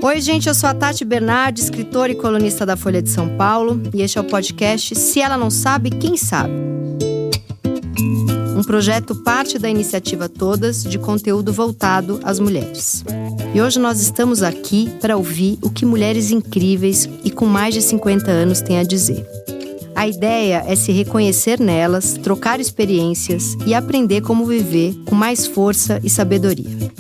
Oi, gente, eu sou a Tati Bernardi, escritora e colunista da Folha de São Paulo, e este é o podcast Se Ela Não Sabe, Quem Sabe? Um projeto parte da iniciativa Todas, de conteúdo voltado às mulheres. E hoje nós estamos aqui para ouvir o que mulheres incríveis e com mais de 50 anos têm a dizer. A ideia é se reconhecer nelas, trocar experiências e aprender como viver com mais força e sabedoria.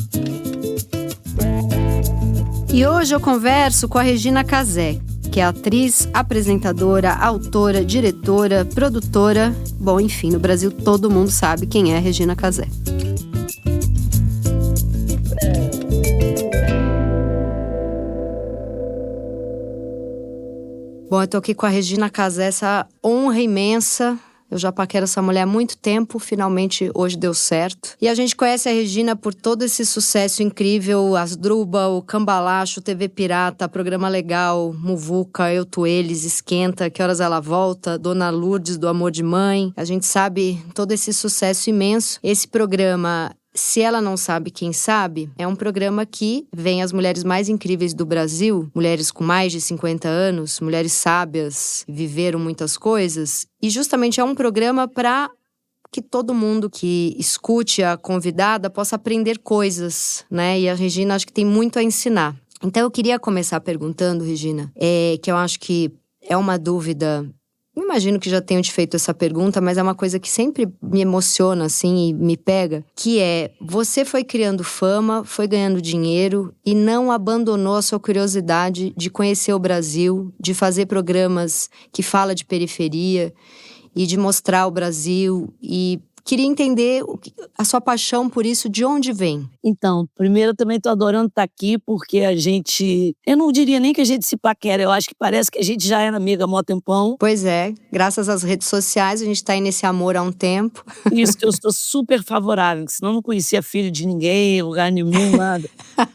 E hoje eu converso com a Regina Casé, que é atriz, apresentadora, autora, diretora, produtora. Bom, enfim, no Brasil todo mundo sabe quem é a Regina Casé. Bom, eu tô aqui com a Regina Casé, essa honra imensa. Eu já paquero essa mulher há muito tempo, finalmente hoje deu certo. E a gente conhece a Regina por todo esse sucesso incrível, Asdrubal, Cambalacho, TV Pirata, Programa Legal, Muvuca, Eu, Tu, Eles, Esquenta, Que Horas Ela Volta, Dona Lourdes, do Amor de Mãe. A gente sabe todo esse sucesso imenso. Esse programa, Se Ela Não Sabe, Quem Sabe, é um programa que vem as mulheres mais incríveis do Brasil, mulheres com mais de 50 anos, mulheres sábias, viveram muitas coisas, e justamente é um programa para que todo mundo que escute a convidada possa aprender coisas, né? E a Regina acho que tem muito a ensinar. Então eu queria começar perguntando, Regina, que eu acho que é uma dúvida. Imagino que já tenham te feito essa pergunta, mas é uma coisa que sempre me emociona, assim, e me pega, que é, você foi criando fama, foi ganhando dinheiro e não abandonou a sua curiosidade de conhecer o Brasil, de fazer programas que falam de periferia e de mostrar o Brasil, e queria entender a sua paixão por isso, de onde vem? Então, primeiro eu também tô adorando estar aqui, porque a gente... Eu não diria nem que a gente se paquera, eu acho que parece que a gente já era amiga há mó tempão. Pois é, graças às redes sociais a gente tá aí nesse amor há um tempo. Isso, que eu estou super favorável, senão eu não conhecia filho de ninguém, lugar nenhum, nada.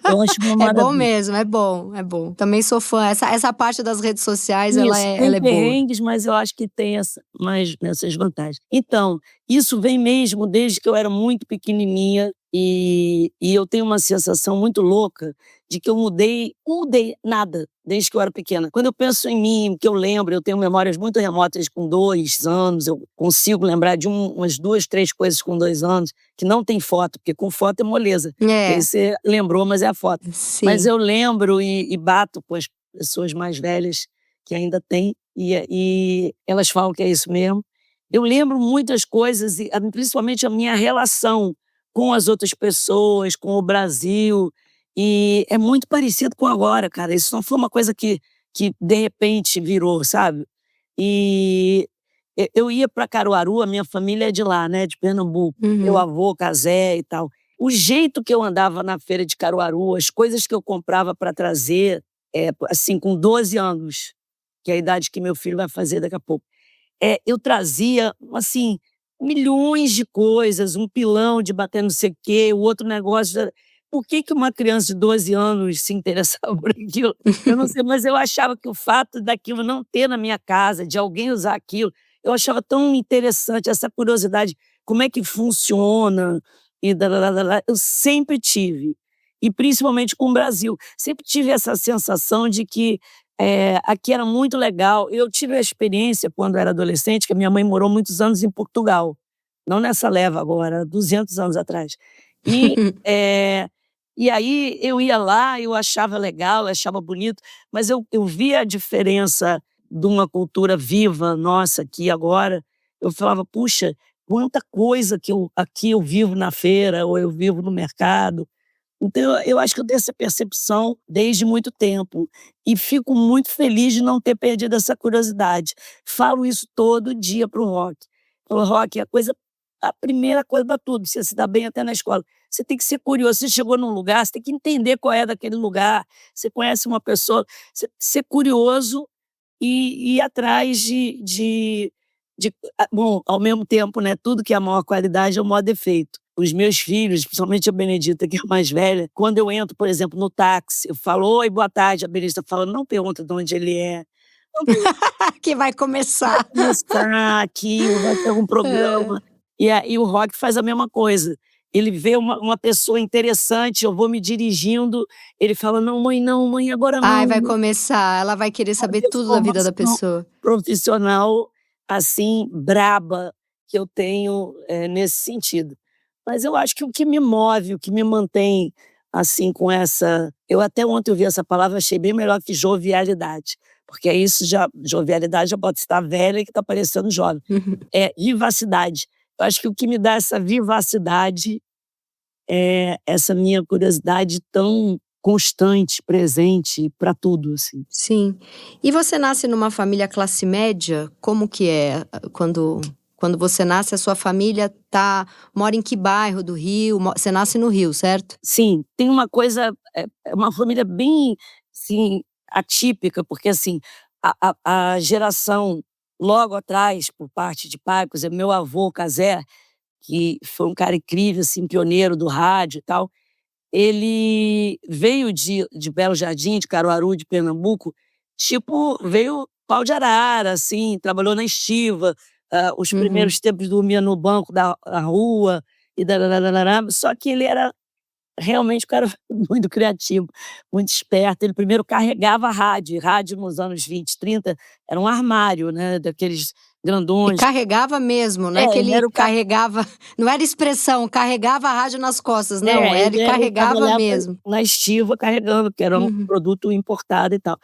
Eu acho uma maravilha. É bom mesmo, é bom, é bom. Também sou fã, essa parte das redes sociais, Isso, ela é boa. perrengues, mas eu acho que tem essas vantagens. Então, isso vem mesmo desde que eu era muito pequenininha e eu tenho uma sensação muito louca de que eu mudei nada desde que eu era pequena. Quando eu penso em mim, que eu lembro, eu tenho memórias muito remotas com 2 anos, eu consigo lembrar de umas 2, 3 coisas com 2 anos, que não tem foto, porque com foto é moleza. É. Aí você lembrou, mas é a foto. Sim. Mas eu lembro e bato com as pessoas mais velhas que ainda têm, e elas falam que é isso mesmo. Eu lembro muitas coisas, e principalmente a minha relação com as outras pessoas, com o Brasil, e é muito parecido com agora, cara. Isso não foi uma coisa que de repente virou, sabe? E eu ia para Caruaru, a minha família é de lá, né, de Pernambuco. Meu avô, Casé e tal. O jeito que eu andava na feira de Caruaru, as coisas que eu comprava para trazer, assim, com 12 anos, que é a idade que meu filho vai fazer daqui a pouco. Eu trazia, assim, milhões de coisas, um pilão de bater não sei o quê, o outro negócio. Por que uma criança de 12 anos se interessava por aquilo? Eu não sei, mas eu achava que o fato daquilo não ter na minha casa, de alguém usar aquilo, eu achava tão interessante essa curiosidade, como é que funciona, e eu sempre tive, e principalmente com o Brasil, sempre tive essa sensação de que aqui era muito legal. Eu tive a experiência, quando era adolescente, que a minha mãe morou muitos anos em Portugal. Não nessa leva agora, 200 anos atrás. E aí eu ia lá, eu achava legal, eu achava bonito, mas eu via a diferença de uma cultura viva nossa aqui agora. Eu falava, puxa, quanta coisa que aqui eu vivo na feira, ou eu vivo no mercado. Então, eu acho que eu tenho essa percepção desde muito tempo e fico muito feliz de não ter perdido essa curiosidade. Falo isso todo dia para o Rock. O Rock é a primeira coisa para tudo, você se dá bem até na escola. Você tem que ser curioso, você chegou num lugar, você tem que entender qual é daquele lugar, você conhece uma pessoa, ser curioso e ir atrás bom, ao mesmo tempo, né, tudo que é a maior qualidade é o maior defeito. Os meus filhos, principalmente a Benedita, que é a mais velha, quando eu entro, por exemplo, no táxi, eu falo, oi, boa tarde, a Benedita fala, não pergunta de onde ele é. Que vai começar. Vai começar aqui, vai ter algum programa. E o Rock faz a mesma coisa. ele vê uma pessoa interessante, eu vou me dirigindo, ele fala, não, mãe, agora Ai, não. vai começar, ela vai querer saber Fazer tudo da vida da formação pessoa. profissional, assim, braba, que eu tenho nesse sentido. Mas eu acho que o que me move, o que me mantém, assim, com essa... Eu até ontem ouvi essa palavra, achei bem melhor que jovialidade, porque isso já, jovialidade já pode estar velha e que está parecendo jovem. É vivacidade. Eu acho que o que me dá essa vivacidade é essa minha curiosidade tão constante, presente para tudo, assim. Sim. E você nasce numa família classe média? Como que é quando você nasce, a sua família mora em que bairro do Rio? Você nasce no Rio, certo? Sim, tem uma coisa, é uma família bem, assim, atípica, porque, assim, a geração logo atrás, por parte de pai, por exemplo, meu avô Cazé, que foi um cara incrível, assim, pioneiro do rádio e tal, ele veio de Belo Jardim, de Caruaru, de Pernambuco, tipo, veio pau de arara, assim, trabalhou na estiva, os Uhum. primeiros tempos dormia no banco da rua, e darararará, só que ele era realmente um cara muito criativo, muito esperto. Ele primeiro carregava a rádio, e rádio nos anos 20, 30 era um armário, né, daqueles E grandões. carregava mesmo, não é que Ele ele era o ca carregava, não era expressão, carregava a rádio nas costas, não, ele ele carregava trabalhava mesmo. na estiva carregando, que era um Uhum. produto importado e tal.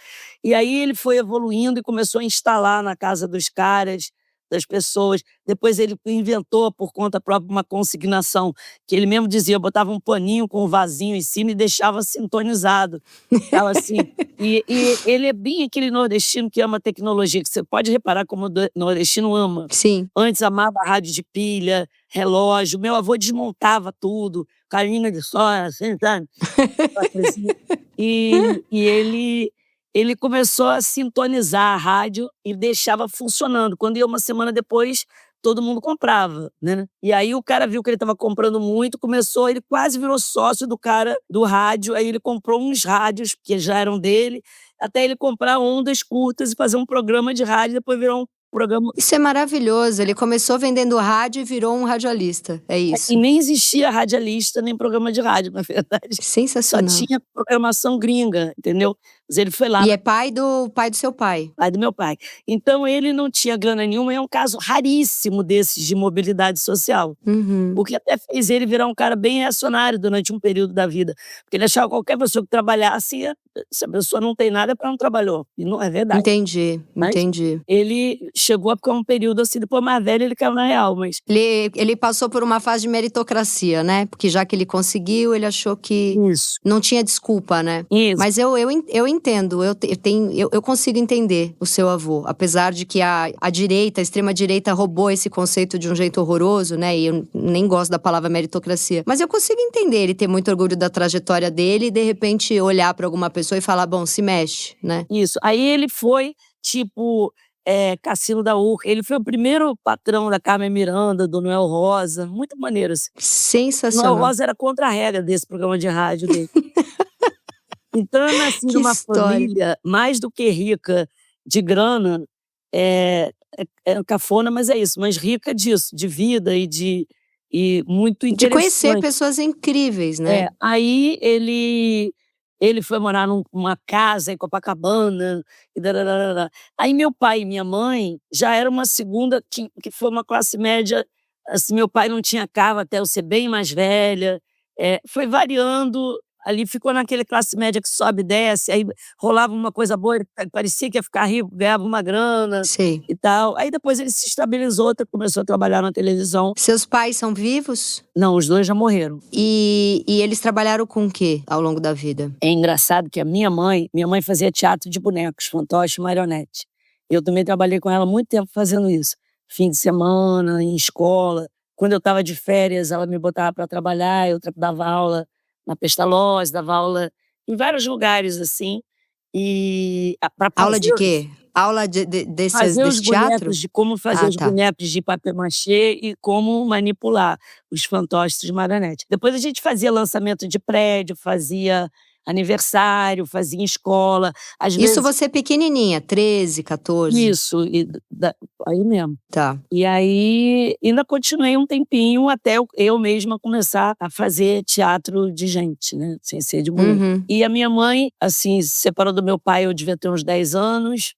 E aí ele foi evoluindo e começou a instalar na casa dos caras, das pessoas. Depois ele inventou por conta própria uma consignação, que ele mesmo dizia, botava um paninho com um vasinho em cima e deixava sintonizado. Ficava assim. E ele é bem aquele nordestino que ama tecnologia, que você pode reparar como o nordestino ama. Sim. Antes amava rádio de pilha, relógio. Meu avô desmontava tudo, carinha de sola, assim, sabe? Aquela coisinha. E ele começou a sintonizar a rádio e deixava funcionando. Quando ia uma semana depois, todo mundo comprava, né. E aí o cara viu que ele estava comprando muito, ele quase virou sócio do cara do rádio, aí ele comprou uns rádios que já eram dele, até ele comprar ondas curtas e fazer um programa de rádio, depois virou um programa... Isso é maravilhoso, ele começou vendendo rádio e virou um radialista, é E isso. nem existia radialista, nem programa de rádio, na verdade. Só Sensacional. tinha programação gringa, entendeu. Mas ele foi lá, E é pai do seu pai? pai do meu pai. Então ele não tinha grana nenhuma, é um caso raríssimo desses de mobilidade social. Uhum. O que até fez ele virar um cara bem reacionário durante um período da vida, porque ele achava que qualquer pessoa que trabalhasse, se a pessoa não tem nada é porque não trabalhou, e não é verdade. Entendi, Mas entendi. ele chegou a ficar um período assim, depois mais velho ele caiu na real, mas... Ele passou por uma fase de meritocracia, né, porque já que ele conseguiu, ele achou que Isso, não tinha desculpa, né. isso. Mas eu entendo, eu consigo entender o seu avô, apesar de que a direita, a extrema direita roubou esse conceito de um jeito horroroso, né, e eu nem gosto da palavra meritocracia. Mas eu consigo entender ele ter muito orgulho da trajetória dele e de repente olhar para alguma pessoa e falar, bom, se mexe, né. Isso. Aí ele foi, tipo, Cassino da Urca. Ele foi o primeiro patrão da Carmen Miranda, do Noel Rosa, muito maneiro, assim. O Noel Sensacional. Rosa era contra a regra desse programa de rádio dele. Então eu nasci Que numa história. família mais do que rica de grana, é cafona, mas é isso, mas rica disso, de vida e muito De conhecer interessante. pessoas incríveis, né. Aí ele foi morar numa casa em Copacabana e darararará. Aí meu pai e minha mãe já era uma segunda que foi uma classe média, assim, meu pai não tinha carro até eu ser bem mais velha, foi variando, ali ficou naquele classe média que sobe e desce, aí rolava uma coisa boa, ele parecia que ia ficar rico, ganhava uma grana Sei. e tal. Aí depois ele se estabilizou, começou a trabalhar na televisão. Seus pais são vivos? Não, os 2 já morreram. E eles trabalharam com o quê ao longo da vida? É engraçado que a minha mãe fazia teatro de bonecos, fantoche e marionete. Eu também trabalhei com ela muito tempo fazendo isso. Fim de semana, em escola. Quando eu estava de férias, ela me botava para trabalhar, eu dava aula na Pestalozzi, dava aula em vários lugares, assim. E para Aula fazer de quê? Aula os desse teatro? bonecos, de como fazer Ah, os tá. bonecos de papier-mâché e como manipular os fantoches de marionete. Depois a gente fazia lançamento de prédio, fazia aniversário, fazia em escola. Às Isso vezes, você pequenininha, 13, 14. isso, aí mesmo. Tá. E aí, ainda continuei um tempinho até eu mesma começar a fazer teatro de gente, né, sem ser de mulher. Uhum. E a minha mãe, assim, se separou do meu pai, eu devia ter uns 10 anos,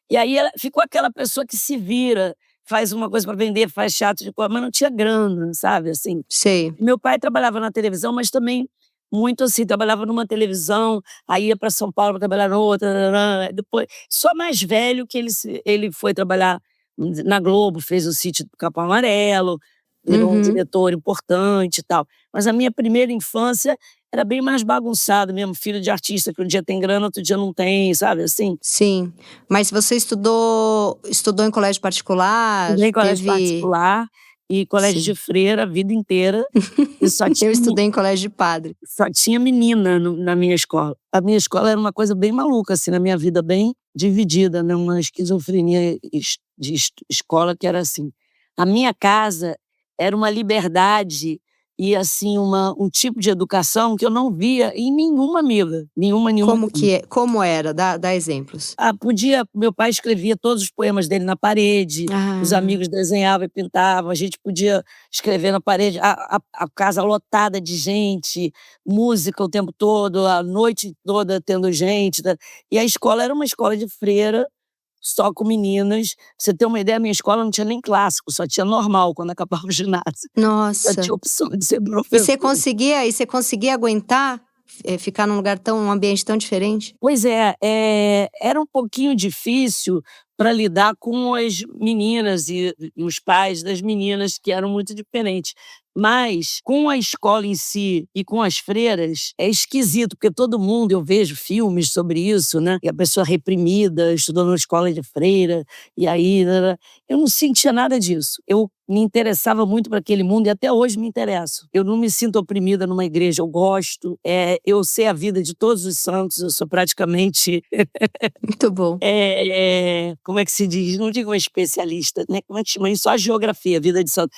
e aí ela ficou aquela pessoa que se vira, faz uma coisa para vender, faz teatro de mas não tinha grana, sabe, assim. Sei. Meu pai trabalhava na televisão, mas também muito assim, trabalhava numa televisão, aí ia para São Paulo pra trabalhar noutra, depois só mais velho que ele foi trabalhar na Globo, fez o Sítio do Capão Amarelo, virou um Uhum. diretor importante e tal. Mas a minha primeira infância era bem mais bagunçada mesmo, filho de artista, que um dia tem grana, outro dia não tem, sabe, assim. Sim. Mas você estudou em colégio particular? Estudei em colégio Teve particular e colégio de Sim. freira a vida inteira, e só Eu tinha estudei em colégio de padre. Só tinha menina na minha escola. A minha escola era uma coisa bem maluca, assim, na minha vida, bem dividida, né, uma esquizofrenia de escola que era assim. A minha casa era uma liberdade e, assim, um tipo de educação que eu não via em nenhuma amiga, nenhuma, nenhuma. Como era? Dá exemplos. Meu pai escrevia todos os poemas dele na parede, os Ah, amigos desenhavam e pintavam, a gente podia escrever na parede, a casa lotada de gente, música o tempo todo, a noite toda tendo gente, e a escola era uma escola de freira, só com meninas. Pra você ter uma ideia, a minha escola não tinha nem clássico, só tinha normal quando acabava o ginásio. Só nossa. tinha opção de ser E professor. você conseguia aguentar, ficar num ambiente tão diferente? Pois é, era um pouquinho difícil para lidar com as meninas e os pais das meninas, que eram muito diferentes. Mas com a escola em si e com as freiras, é esquisito, porque todo mundo, eu vejo filmes sobre isso, né, e a pessoa reprimida, estudou numa escola de freira, e aí eu não sentia nada disso. Eu me interessava muito por aquele mundo e até hoje me interesso. Eu não me sinto oprimida numa igreja, eu gosto, eu sei a vida de todos os santos, eu sou praticamente, Muito bom. como é que se diz? Não digo uma especialista, né, como é que chama isso? Só a geografia, a vida de santo.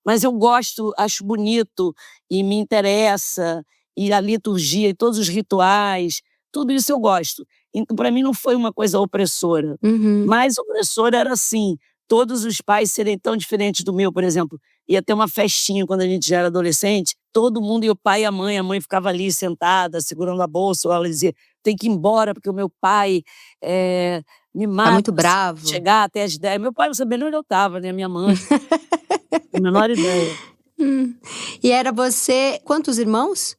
Mas eu gosto, acho bonito e me interessa, e a liturgia e todos os rituais, tudo isso eu gosto. Então para mim não foi uma coisa opressora, Uhum. mais opressora era assim, todos os pais serem tão diferentes do meu, por exemplo, ia ter uma festinha quando a gente já era adolescente, todo mundo, e o pai e a mãe ficava ali sentada, segurando a bolsa, ou ela dizia: "Tem que ir embora porque o meu pai, me Tá mata muito se bravo? chegar até as 10". Meu pai não sabia nem onde eu estava, nem a minha mãe, a menor ideia. Hum. E era você quantos irmãos?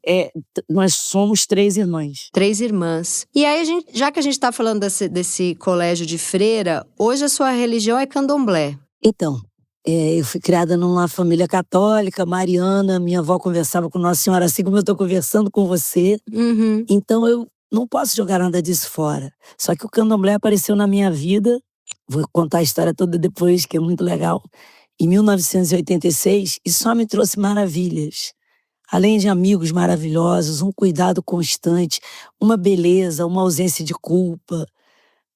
Nós somos 3 irmãs. 3 irmãs. E aí já que a gente tá falando desse colégio de freira, hoje a sua religião é candomblé. Então, eu fui criada numa família católica, mariana, minha avó conversava com Nossa Senhora assim como eu estou conversando com você, Uhum. então eu não posso jogar nada disso fora. Só que o candomblé apareceu na minha vida, vou contar a história toda depois, que é muito legal, em 1986, e só me trouxe maravilhas. Além de amigos maravilhosos, um cuidado constante, uma beleza, uma ausência de culpa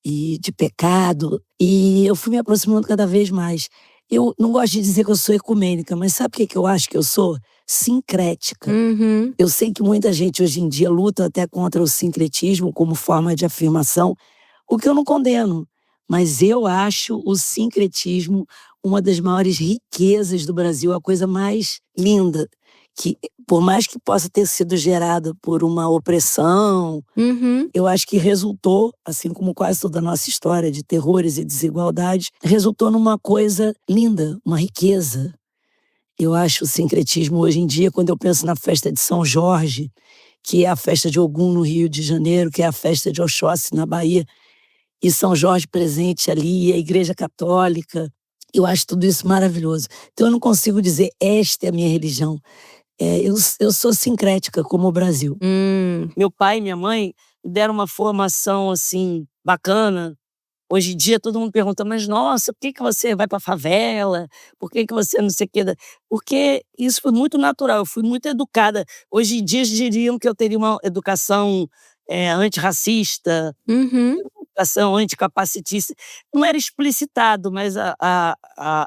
e de pecado, e eu fui me aproximando cada vez mais. Eu não gosto de dizer que eu sou ecumênica, mas sabe o que eu acho que eu sou? Sincrética. Uhum. Eu sei que muita gente hoje em dia luta até contra o sincretismo como forma de afirmação, o que eu não condeno, mas eu acho o sincretismo uma das maiores riquezas do Brasil, a coisa mais linda, que por mais que possa ter sido gerada por uma opressão, Uhum. eu acho que resultou, assim como quase toda a nossa história de terrores e desigualdades, resultou numa coisa linda, uma riqueza. Eu acho o sincretismo hoje em dia, quando eu penso na festa de São Jorge, que é a festa de Ogum no Rio de Janeiro, que é a festa de Oxóssi na Bahia, e São Jorge presente ali, a Igreja Católica, eu acho tudo isso maravilhoso. Então eu não consigo dizer, esta é a minha religião. Eu sou sincrética, como o Brasil. Meu pai e minha mãe deram uma formação, assim, bacana. Hoje em dia todo mundo pergunta: "Mas nossa, por que que você vai pra favela? Por que que você não sei o quê da", porque isso foi muito natural, eu fui muito educada. Hoje em dia diriam que eu teria uma educação, antirracista. Uhum. educação anticapacitista. Não era explicitado, mas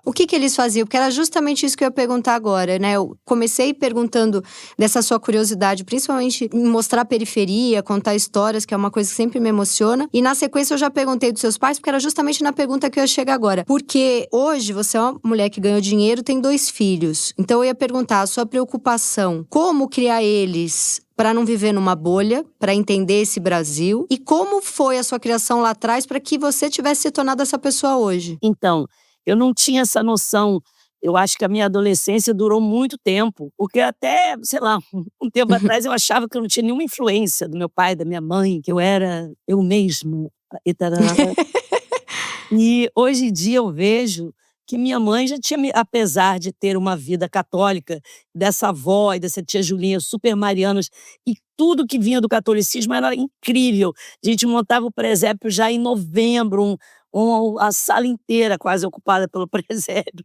O que eles faziam? Porque era justamente isso que eu ia perguntar agora, né? Eu comecei perguntando dessa sua curiosidade, principalmente em mostrar a periferia, contar histórias, que é uma coisa que sempre me emociona. E na sequência eu já perguntei dos seus pais, porque era justamente na pergunta que eu ia chegar agora. Porque hoje você é uma mulher que ganhou dinheiro, tem 2 filhos. Então eu ia perguntar a sua preocupação, como criar eles para não viver numa bolha, para entender esse Brasil, e como foi a sua criação lá atrás para que você tivesse se tornado essa pessoa hoje? Então, eu não tinha essa noção. Eu acho que a minha adolescência durou muito tempo, porque até, sei lá, um tempo atrás eu achava que eu não tinha nenhuma influência do meu pai, da minha mãe, que eu era eu mesmo, e tarará. E hoje em dia eu vejo que minha mãe já tinha, apesar de ter uma vida católica, dessa avó e dessa tia Julinha super marianas, e tudo que vinha do catolicismo era incrível. A gente montava o presépio já em novembro, a sala inteira quase ocupada pelo presépio.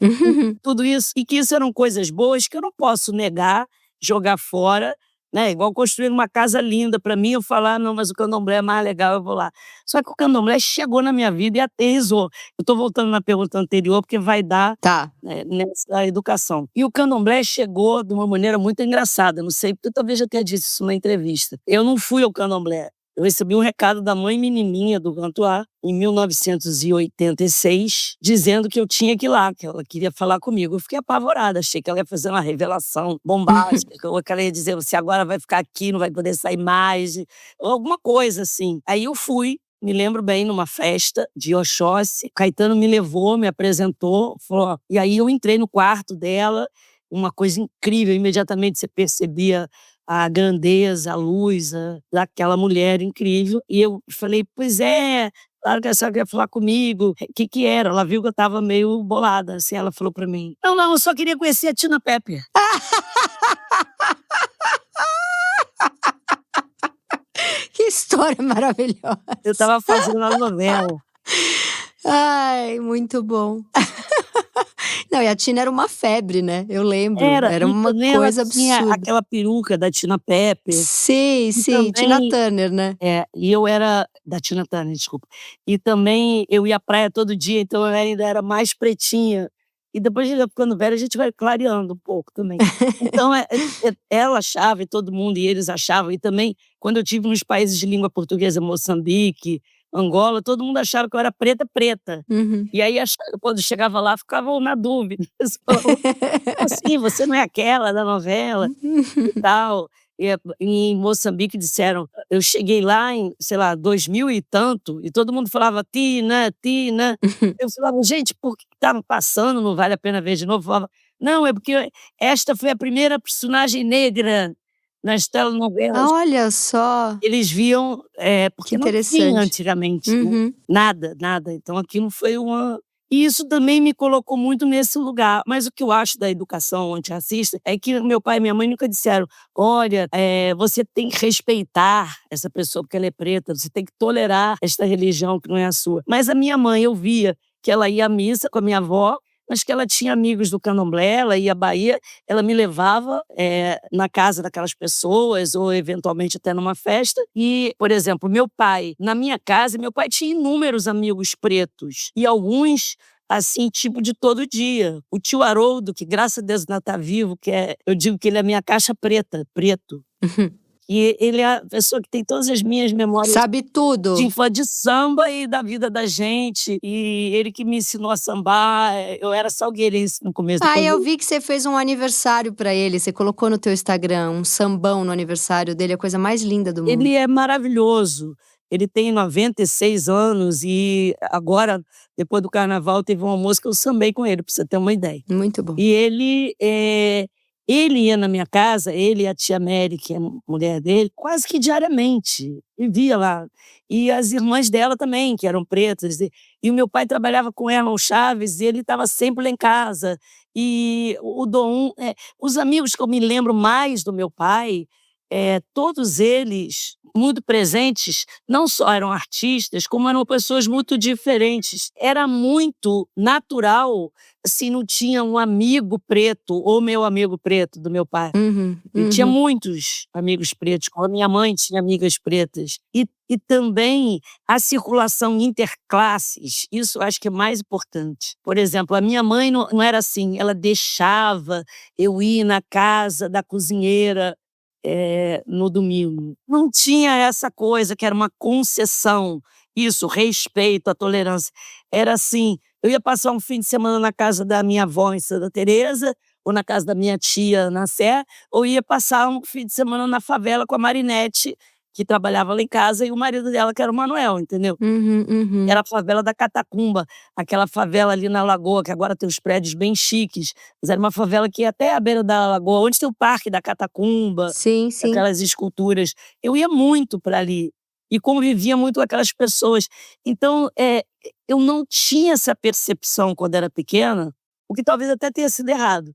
Tudo isso, e que isso eram coisas boas que eu não posso negar, jogar fora, né? Igual construir uma casa linda para mim, eu falar: "Não, mas o candomblé é mais legal, eu vou lá". Só que o candomblé chegou na minha vida e aterrissou. Eu estou voltando na pergunta anterior, porque vai dar, Tá. nessa educação. E o candomblé chegou de uma maneira muito engraçada, não sei, porque talvez eu tenha dito isso numa entrevista. Eu não fui ao candomblé. Eu recebi um recado da mãe menininha do Gantuá, em 1986, dizendo que eu tinha que ir lá, que ela queria falar comigo. Eu fiquei apavorada, achei que ela ia fazer uma revelação bombástica, ou que ela ia dizer: "Você agora vai ficar aqui, não vai poder sair mais", ou alguma coisa assim. Aí eu fui, me lembro bem, numa festa de Oxóssi, Caetano me levou, me apresentou, falou, ó, e aí eu entrei no quarto dela, uma coisa incrível, imediatamente você percebia a grandeza, a luz, daquela mulher incrível. E eu falei: "Pois é, claro que a senhora quer falar comigo. O que era?". Ela viu que eu estava meio bolada, assim, ela falou pra mim: "Não, não, eu só queria conhecer a Tina Pepper". Que história maravilhosa. Eu estava fazendo a novela. Ai, muito bom. Não, e a Tina era uma febre, né? Eu lembro. Era, Era e uma também ela coisa tinha absurda. aquela peruca da Tina Pepper, Sim, e sim, Tina também Turner, né? e eu era da Tina Turner, desculpa. E também eu ia à praia todo dia, então eu ainda era mais pretinha. E depois de ficando velha, a gente vai clareando um pouco também. Então, ela achava, e todo mundo, e eles achavam, e também quando eu tive nos países de língua portuguesa, Moçambique, Angola, todo mundo achava que eu era preta, preta. Uhum. E aí quando chegava lá, ficavam na dúvida. "Como assim, você não é aquela da novela?", e tal. Em Moçambique disseram, eu cheguei lá em, sei lá, 2000 e tanto, e todo mundo falava: "Tina, Tina". Eu falava: "Gente, por que tá passando, não vale a pena ver de novo?". Falava: "Não, é porque esta foi a primeira personagem negra nas telenovelas". Olha só, Eles viam, que porque não tinha interessante. antigamente, né, Uhum. nada, nada. Então aquilo foi e isso também me colocou muito nesse lugar. Mas o que eu acho da educação antirracista é que meu pai e minha mãe nunca disseram: "Olha, você tem que respeitar essa pessoa porque ela é preta, você tem que tolerar esta religião que não é a sua". Mas a minha mãe, eu via que ela ia à missa com a minha avó, mas que ela tinha amigos do candomblé, ela ia à Bahia, ela me levava, na casa daquelas pessoas ou eventualmente até numa festa. E, por exemplo, meu pai, na minha casa, meu pai tinha inúmeros amigos pretos e alguns, assim, tipo de todo dia. O tio Haroldo, que graças a Deus ainda está vivo, eu digo que ele é a minha caixa preta, preto. E ele é a pessoa que tem todas as minhas memórias Sabe de tudo. infância, de samba e da vida da gente, e ele que me ensinou a sambar. Eu era salgueirense no começo, Ah, depois eu vi que você fez um aniversário pra ele. Você colocou no teu Instagram um sambão no aniversário dele, a coisa mais linda do mundo. ele é maravilhoso. Ele tem 96 anos e agora, depois do carnaval, teve um almoço que eu sambei com ele, pra você ter uma ideia. Muito bom. E ele ia na minha casa, ele e a tia Mary, que é a mulher dele, quase que diariamente, vivia lá. E as irmãs dela também, que eram pretas, e o meu pai trabalhava com Erlon Chaves, e ele estava sempre lá em casa. E o Dom, os amigos que eu me lembro mais do meu pai, todos eles muito presentes, não só eram artistas, como eram pessoas muito diferentes. Era muito natural, assim, não tinha um amigo preto, ou meu amigo preto, do meu pai. Uhum, Eu tinha uhum. muitos amigos pretos, como a minha mãe tinha amigas pretas. E também a circulação interclasses, isso eu acho que é mais importante. Por exemplo, a minha mãe não era assim, ela deixava eu ir na casa da cozinheira no domingo. Não tinha essa coisa que era uma concessão, isso, respeito, a tolerância. Era assim, eu ia passar um fim de semana na casa da minha avó em Santa Teresa, ou na casa da minha tia na Sé, ou ia passar um fim de semana na favela com a Marinete, que trabalhava lá em casa, e o marido dela, que era o Manuel, entendeu? Uhum, uhum. Era a favela da Catacumba, aquela favela ali na Lagoa, que agora tem os prédios bem chiques, mas era uma favela que ia até à beira da Lagoa, onde tem o Parque da Catacumba, Sim, sim. aquelas esculturas. Eu ia muito para ali e convivia muito com aquelas pessoas. Então, eu não tinha essa percepção quando era pequena, o que talvez até tenha sido errado,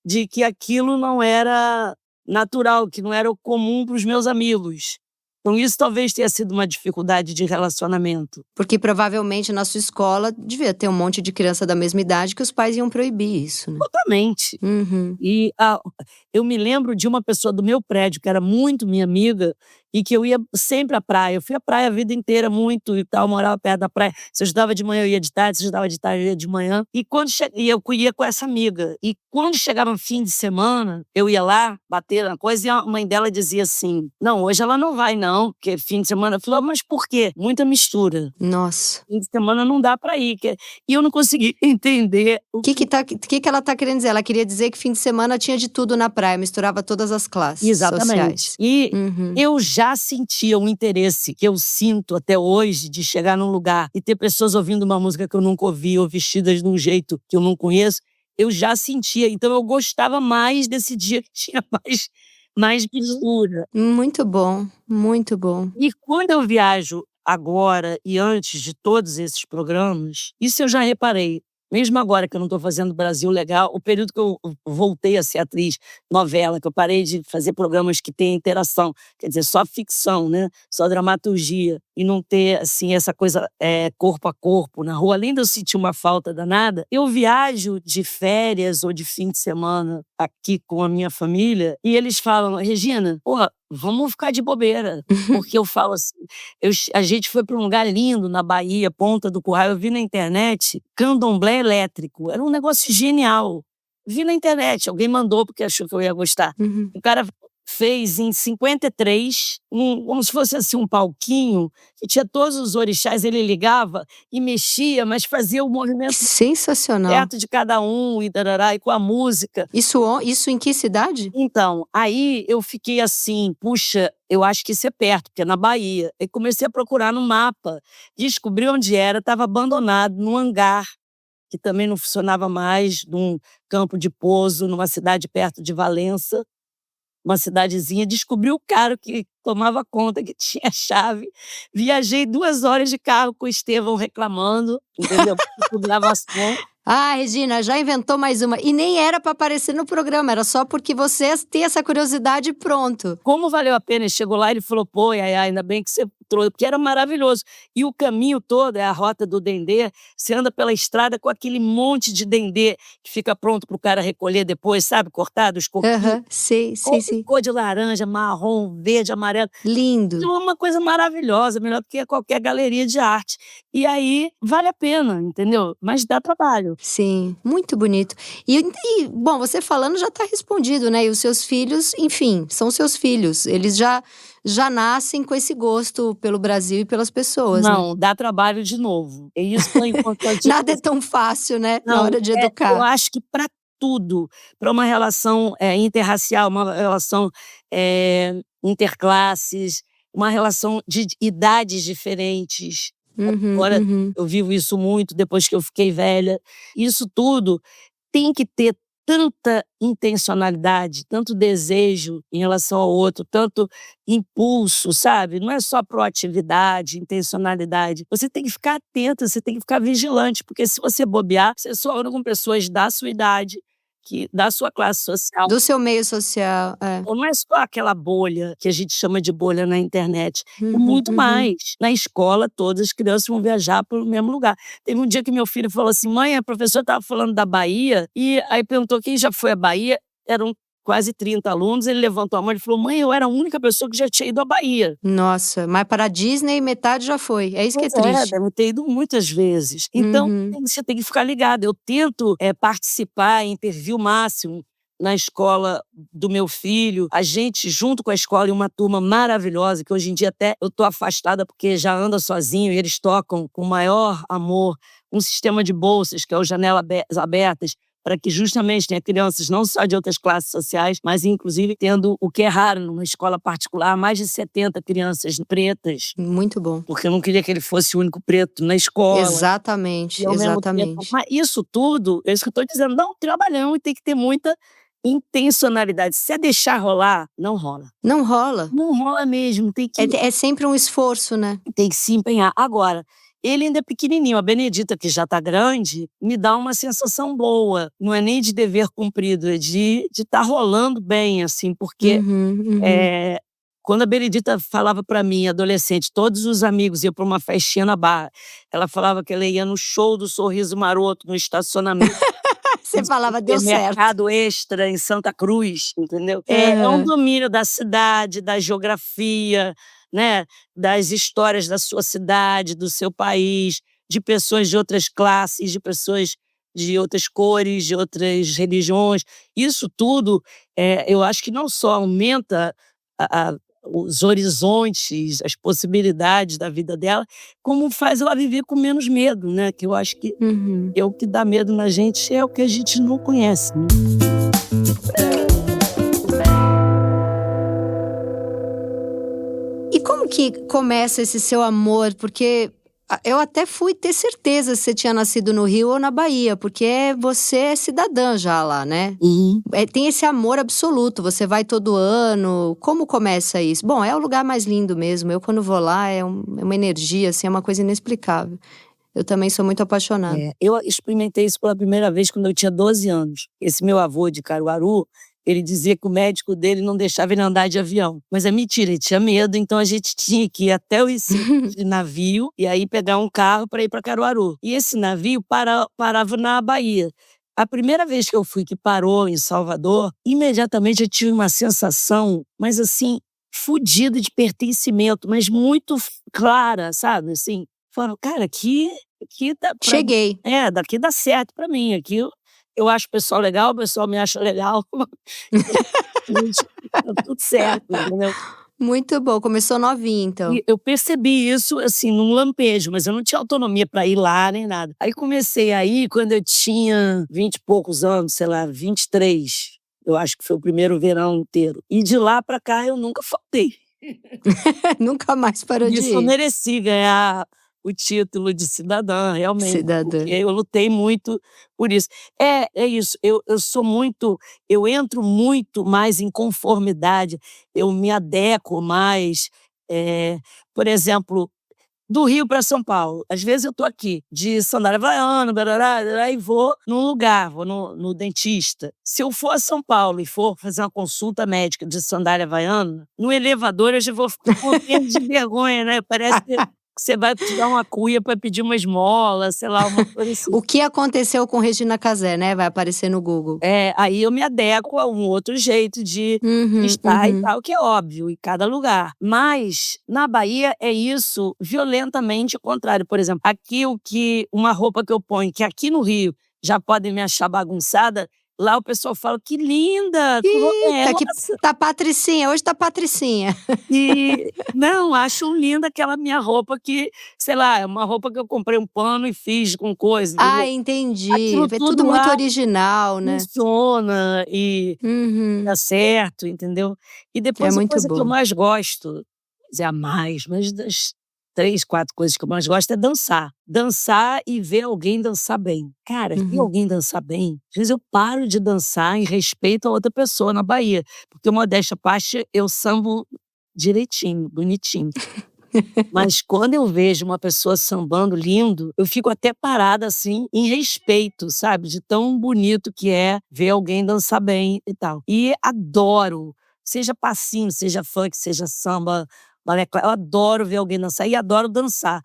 de que aquilo não era natural, que não era o comum para os meus amigos. Então isso talvez tenha sido uma dificuldade de relacionamento. Porque provavelmente na sua escola devia ter um monte de criança da mesma idade que os pais iam proibir isso, né? Totalmente. Uhum. E eu me lembro de uma pessoa do meu prédio, que era muito minha amiga, e que eu ia sempre à praia. Eu fui à praia a vida inteira, muito e tal, morava perto da praia. Se eu estudava de manhã, eu ia de tarde, se eu estudava de tarde, eu ia de manhã. E eu ia com essa amiga. E quando chegava fim de semana, eu ia lá, bater na coisa, e a mãe dela dizia assim: não, hoje ela não vai, não, porque fim de semana. Eu falei: mas por quê? Muita mistura. Nossa. Fim de semana não dá pra ir. E eu não consegui entender O que ela tá querendo dizer? Ela queria dizer que fim de semana tinha de tudo na praia, misturava todas as classes Exatamente. sociais. E Uhum. eu já sentia um interesse que eu sinto até hoje de chegar num lugar e ter pessoas ouvindo uma música que eu nunca ouvi ou vestidas de um jeito que eu não conheço. Eu já sentia. Então eu gostava mais desse dia que tinha mais mistura. Muito bom, muito bom. E quando eu viajo agora e antes de todos esses programas, isso eu já reparei. Mesmo agora que eu não estou fazendo Brasil Legal, o período que eu voltei a ser atriz, novela, que eu parei de fazer programas que têm interação, quer dizer, só ficção, né? Só dramaturgia, e não ter, assim, essa coisa corpo a corpo na rua, além de eu sentir uma falta danada, eu viajo de férias ou de fim de semana aqui com a minha família, e eles falam: Regina, pô, vamos ficar de bobeira. Porque eu falo assim, a gente foi para um lugar lindo na Bahia, Ponta do Curral, eu vi na internet candomblé elétrico, era um negócio genial. Vi na internet, alguém mandou porque achou que eu ia gostar. Uhum. O cara fez em 53, como se fosse assim um palquinho, que tinha todos os orixás, ele ligava e mexia, mas fazia o Que movimento sensacional. perto de cada um, e tarará, e com a música. Isso em que cidade? Então, aí eu fiquei assim: puxa, eu acho que isso é perto, porque é na Bahia. Aí comecei a procurar no mapa, descobri onde era, estava abandonado, num hangar, que também não funcionava mais, num campo de pouso, numa cidade perto de Valença, uma cidadezinha. Descobri o cara que tomava conta, que tinha chave. Viajei 2 horas de carro com o Estevão reclamando, entendeu? Por gravação. Ah, Regina, já inventou mais uma. E nem era para aparecer no programa, era só porque você tem essa curiosidade e pronto. Como valeu a pena? Ele chegou lá e ele falou: pô, Yaya, ainda bem que você trouxe, porque era maravilhoso. E o caminho todo é a rota do dendê, você anda pela estrada com aquele monte de dendê que fica pronto para o cara recolher depois, sabe? Cortado, os coquinhos. Aham, sei. Cor de laranja, marrom, verde, amarelo. Lindo. É uma coisa maravilhosa, melhor do que qualquer galeria de arte. E aí, vale a pena, entendeu? Mas dá trabalho. Sim, muito bonito. Bom, você falando já está respondido, né? E os seus filhos, enfim, são seus filhos. Eles já nascem com esse gosto pelo Brasil e pelas pessoas, né? Não, dá trabalho de novo. E isso foi importante. Nada é tão fácil, né? Na Não, hora de eu educar. acho que para tudo, para uma relação interracial, uma relação interclasses, uma relação de idades diferentes. Uhum, Agora uhum. eu vivo isso muito depois que eu fiquei velha. Isso tudo tem que ter tanta intencionalidade, tanto desejo em relação ao outro, tanto impulso, sabe? Não é só proatividade, intencionalidade. Você tem que ficar atenta, você tem que ficar vigilante, porque se você bobear, você só anda com pessoas da sua idade, da sua classe social. Do seu meio social, é. Não é só aquela bolha que a gente chama de bolha na internet, é Uhum, muito uhum. mais. Na escola, todas as crianças vão viajar para o mesmo lugar. Teve um dia que meu filho falou assim: mãe, a professora estava falando da Bahia, e aí perguntou quem já foi à Bahia, eram quase 30 alunos, ele levantou a mão e falou: mãe, eu era a única pessoa que já tinha ido à Bahia. Nossa, mas para a Disney metade já foi, é isso que é Pois triste. deve ter ido muitas vezes. Então, você tem que ficar ligado. Eu tento participar, intervir o máximo na escola do meu filho. A gente, junto com a escola, e uma turma maravilhosa, que hoje em dia até eu estou afastada porque já anda sozinho e eles tocam com o maior amor um sistema de bolsas, que é o Janelas Abertas, para que justamente tenha crianças não só de outras classes sociais, mas inclusive tendo, o que é raro numa escola particular, mais de 70 crianças pretas. Muito bom. Porque eu não queria que ele fosse o único preto na escola. Exatamente, E ao mesmo tempo, exatamente. mas isso tudo, é isso que eu estou dizendo, dá um trabalhão e tem que ter muita intencionalidade. Se é deixar rolar, não rola. Não rola. Não rola mesmo, tem que É sempre um esforço, né? se empenhar. Agora, ele ainda é pequenininho, a Benedita, que já está grande, me dá uma sensação boa. Não é nem de dever cumprido, é de estar rolando bem, assim, porque quando a Benedita falava para mim, adolescente, todos os amigos iam para uma festinha na Barra, ela falava que ela ia no show do Sorriso Maroto, no estacionamento. Você falava, deu certo. Mercado Extra em Santa Cruz, entendeu? É um domínio da cidade, da geografia, né? Das histórias da sua cidade, do seu país, de pessoas de outras classes, de pessoas de outras cores, de outras religiões. Isso tudo, eu acho que não só aumenta os horizontes, as possibilidades da vida dela, como faz ela viver com menos medo, né? Que eu acho que o que dá medo na gente é o que a gente não conhece, né? E como que começa esse seu amor? Porque eu até fui ter certeza se você tinha nascido no Rio ou na Bahia, porque você é cidadã já lá, né? Tem esse amor absoluto, você vai todo ano. Como começa isso? Bom, é o lugar mais lindo mesmo. Eu, quando vou lá, é uma energia, assim, é uma coisa inexplicável. Eu também sou muito apaixonada. Eu experimentei isso pela primeira vez quando eu tinha 12 anos. Esse meu avô de Caruaru, ele dizia que o médico dele não deixava ele andar de avião. Mas é mentira, ele tinha medo, então a gente tinha que ir até o Recife de navio e aí pegar um carro para ir para Caruaru. E esse navio parava na Bahia. A primeira vez que eu fui, que parou em Salvador, imediatamente eu tive uma sensação, mas assim, fodida de pertencimento, mas muito clara, sabe? Assim, falaram, cara, aqui dá pra... Cheguei. Daqui dá certo pra mim. Aqui eu acho o pessoal legal, o pessoal me acha legal. Tá tudo certo, entendeu? Muito bom. Começou novinha, então. E eu percebi isso, assim, num lampejo, mas eu não tinha autonomia pra ir lá, nem nada. Aí comecei a ir quando eu tinha 20 e poucos anos, sei lá, 23. Eu acho que foi o primeiro verão inteiro. E de lá pra cá eu nunca faltei. Nunca mais parou de ir. Isso eu mereci ganhar o título de cidadã, realmente. Cidadã. Porque eu lutei muito por isso. É isso, eu sou muito, eu entro muito mais em conformidade, eu me adequo mais. Por exemplo, do Rio para São Paulo. Às vezes eu tô aqui, de sandália havaiana, barará, e vou num lugar, vou no dentista. Se eu for a São Paulo e for fazer uma consulta médica de sandália havaiana, no elevador eu já vou ficar morrendo de vergonha, né? Parece que você vai te dar uma cuia para pedir uma esmola, sei lá, uma coisa assim. O que aconteceu com Regina Casé, né? Vai aparecer no Google. Aí eu me adequo a um outro jeito de estar e tal, que é óbvio, em cada lugar. Mas, na Bahia, é isso violentamente contrário. Por exemplo, aqui uma roupa que eu ponho, que aqui no Rio já podem me achar bagunçada, lá o pessoal fala, que linda! Tá patricinha, hoje tá patricinha. E, não, acho linda aquela minha roupa que, sei lá, é uma roupa que eu comprei um pano e fiz com coisa. Ah, entendi. Aquilo É tudo muito original, né? Funciona e dá certo, entendeu? E depois a coisa que eu mais gosto, dizer a mais, mas das 3, 4 coisas que eu mais gosto é dançar. Dançar e ver alguém dançar bem. Cara, ver alguém dançar bem, às vezes eu paro de dançar em respeito a outra pessoa na Bahia. Porque, modéstia à parte, eu sambo direitinho, bonitinho. Mas quando eu vejo uma pessoa sambando lindo, eu fico até parada, assim, em respeito, sabe, de tão bonito que é ver alguém dançar bem e tal. E adoro, seja passinho, seja funk, seja samba, balé cla eu adoro ver alguém dançar e adoro dançar.